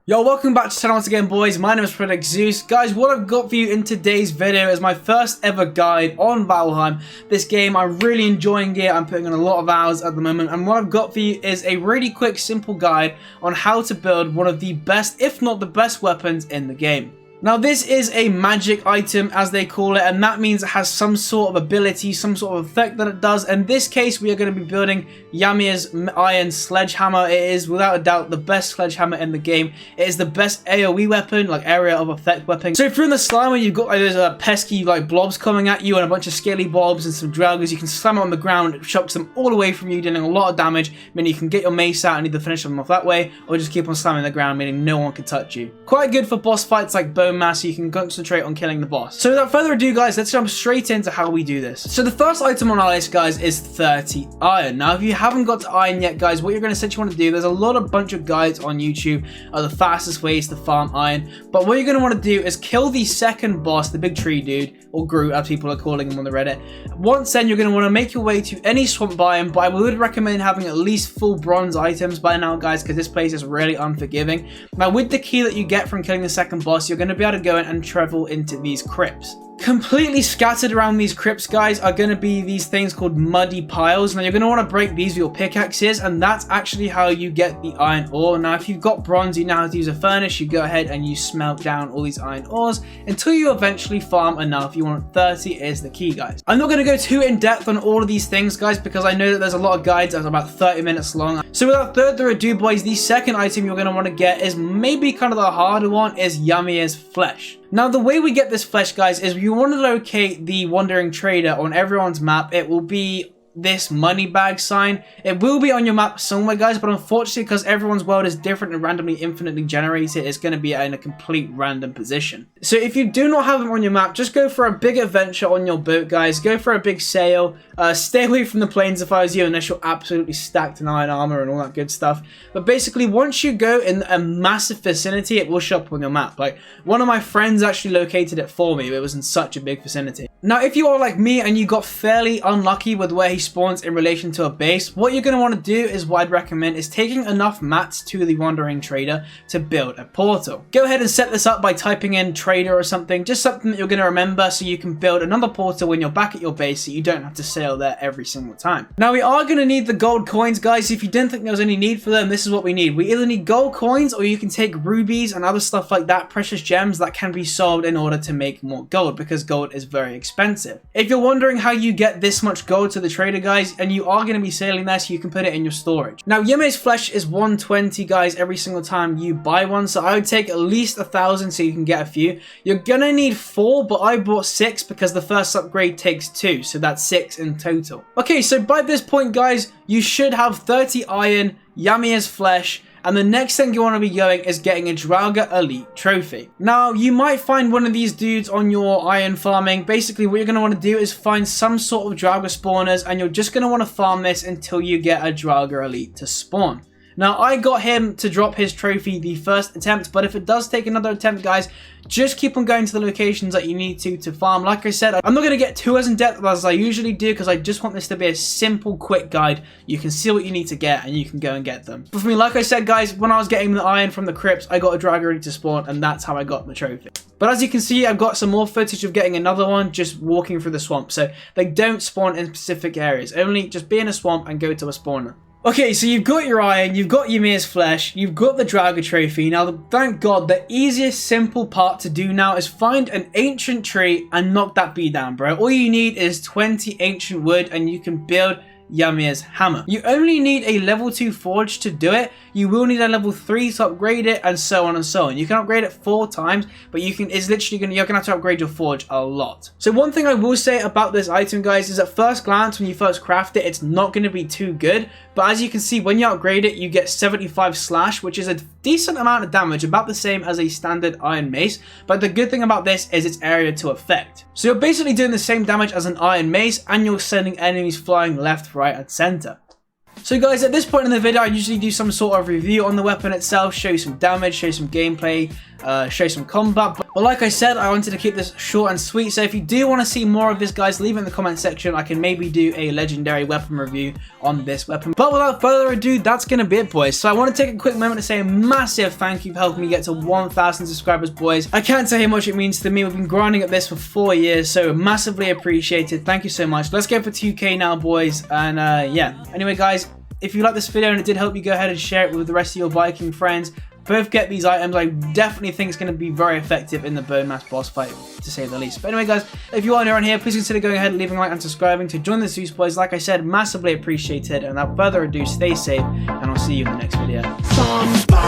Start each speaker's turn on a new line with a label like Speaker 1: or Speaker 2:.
Speaker 1: Yo, welcome back to the channel once again, boys. My name is Zeus. Guys, what I've got for you in today's video is my first ever guide on Valheim. This game, I'm really enjoying it. I'm putting in a lot of hours at the moment. And what I've got for you is a really quick, simple guide on how to build one of the best, if not the best weapons in the game. Now, this is a magic item, as they call it, and that means it has some sort of ability, some sort of effect that it does. In this case, we are going to be building YMIRS Iron Sledgehammer. It is, without a doubt, the best sledgehammer in the game. It is the best AoE weapon, like area of effect weapon. So if you're in the slime and you've got like those pesky blobs coming at you and a bunch of scaly blobs and some draggers, you can slam it on the ground, it chucks them all away from you, dealing a lot of damage, meaning you can get your mace out and either finish them off that way, or just keep on slamming the ground, meaning no one can touch you. Quite good for boss fights like mass, so you can concentrate on killing the boss. So without further ado, guys, let's jump straight into how we do this. So the first item on our list, guys, is 30 iron. Now, if you haven't got to iron yet, guys, what you're going to essentially want to do, there's a bunch of guides on YouTube of the fastest ways to farm iron, but what you're going to want to do is kill the second boss, the big tree dude, or Groot, as people are calling him on the Reddit. Once then, you're going to want to make your way to any swamp biome, but I would recommend having at least full bronze items by now, guys, because this place is really unforgiving. Now, with the key that you get from killing the second boss, you're going to be able to go and travel into these crypts. Completely scattered around these crypts, guys, are going to be these things called muddy piles. Now, you're going to want to break these with your pickaxes, and that's actually how you get the iron ore. Now, if you've got bronze, you know how to use a furnace. You go ahead and you smelt down all these iron ores until you eventually farm enough. You want 30 is the key, guys. I'm not going to go too in depth on all of these things, guys, because I know that there's a lot of guides that are about 30 minutes long. So without further ado, boys, the second item you're going to want to get is maybe kind of the harder one, is YMIRS flesh. Now, the way we get this flesh, guys, is you want to locate the wandering trader on everyone's map. It will be this money bag sign. It will be on your map somewhere, guys, but unfortunately, because everyone's world is different and randomly infinitely generated, it's going to be in a complete random position. So if you do not have them on your map, just go for a big adventure on your boat, guys. Go for a big sail. Stay away from the plains if I was you, unless you're absolutely stacked in iron armor and all that good stuff. But basically, once you go in a massive vicinity, it will show up on your map. Like, one of my friends actually located it for me. It was in such a big vicinity. Now, if you are like me and you got fairly unlucky with where he spawns in relation to a base, what you're going to want to do is what I'd recommend is taking enough mats to the wandering trader to build a portal. Go ahead and set this up by typing in trader or something, just something that you're going to remember, so you can build another portal when you're back at your base, so you don't have to sail there every single time. Now, we are going to need the gold coins, guys. If you didn't think there was any need for them, this is what we need. We either need gold coins, or you can take rubies and other stuff like that, precious gems that can be sold in order to make more gold, because gold is very expensive. If you're wondering how you get this much gold to the trader, guys, and you are going to be sailing there, so you can put it in your storage. Now, YMIRS flesh is 120, guys, every single time you buy one, so I would take at least 1,000 so you can get a few. You're gonna need 4, but I bought 6 because the first upgrade takes 2, so that's 6 in total. Okay, so by this point, guys, you should have 30 iron, YMIRS flesh, and the next thing you want to be going is getting a Draugr Elite trophy. Now, you might find one of these dudes on your iron farming. Basically, what you're going to want to do is find some sort of Draugr spawners, and you're just going to want to farm this until you get a Draugr Elite to spawn. Now, I got him to drop his trophy the first attempt, but if it does take another attempt, guys, just keep on going to the locations that you need to farm. Like I said, I'm not going to get too as in depth as I usually do, because I just want this to be a simple, quick guide. You can see what you need to get, and you can go and get them. But for me, like I said, guys, when I was getting the iron from the crypts, I got a Draugr Elite to spawn, and that's how I got the trophy. But as you can see, I've got some more footage of getting another one just walking through the swamp. So they don't spawn in specific areas. Only just be in a swamp and go to a spawner. Okay, so you've got your iron, you've got your YMIRS flesh, you've got the Draugr trophy. Now, thank God, the easiest, simple part to do now is find an ancient tree and knock that bee down, bro. All you need is 20 ancient wood, and you can build YMIRS hammer. You only need a level 2 forge to do it. You will need a level 3 to upgrade it, and so on and so on. You can upgrade it 4 times, but you're gonna have to upgrade your forge a lot. So one thing I will say about this item, guys, is at first glance, when you first craft it, it's not going to be too good. But as you can see, when you upgrade it, you get 75 slash, which is a decent amount of damage, about the same as a standard iron mace. But the good thing about this is its area to effect. So you're basically doing the same damage as an iron mace, and you're sending enemies flying left, right, and center. So guys, at this point in the video, I usually do some sort of review on the weapon itself, show you some damage, show you some gameplay, show you some combat. But like I said, I wanted to keep this short and sweet, so if you do want to see more of this, guys, leave it in the comment section. I can maybe do a legendary weapon review on this weapon. But without further ado, that's going to be it, boys. So I want to take a quick moment to say a massive thank you for helping me get to 1,000 subscribers, boys. I can't tell you how much it means to me. We've been grinding at this for 4 years, so massively appreciated. Thank you so much. Let's go for 2K now, boys. And yeah. Anyway, guys, if you liked this video and it did help you, go ahead and share it with the rest of your Viking friends. Both get these items. I definitely think it's going to be very effective in the Bone Mass boss fight, to say the least. But anyway, guys, if you are new around here, please consider going ahead and leaving a like and subscribing to join the Zeus boys. Like I said, massively appreciated. And without further ado, stay safe, and I'll see you in the next video.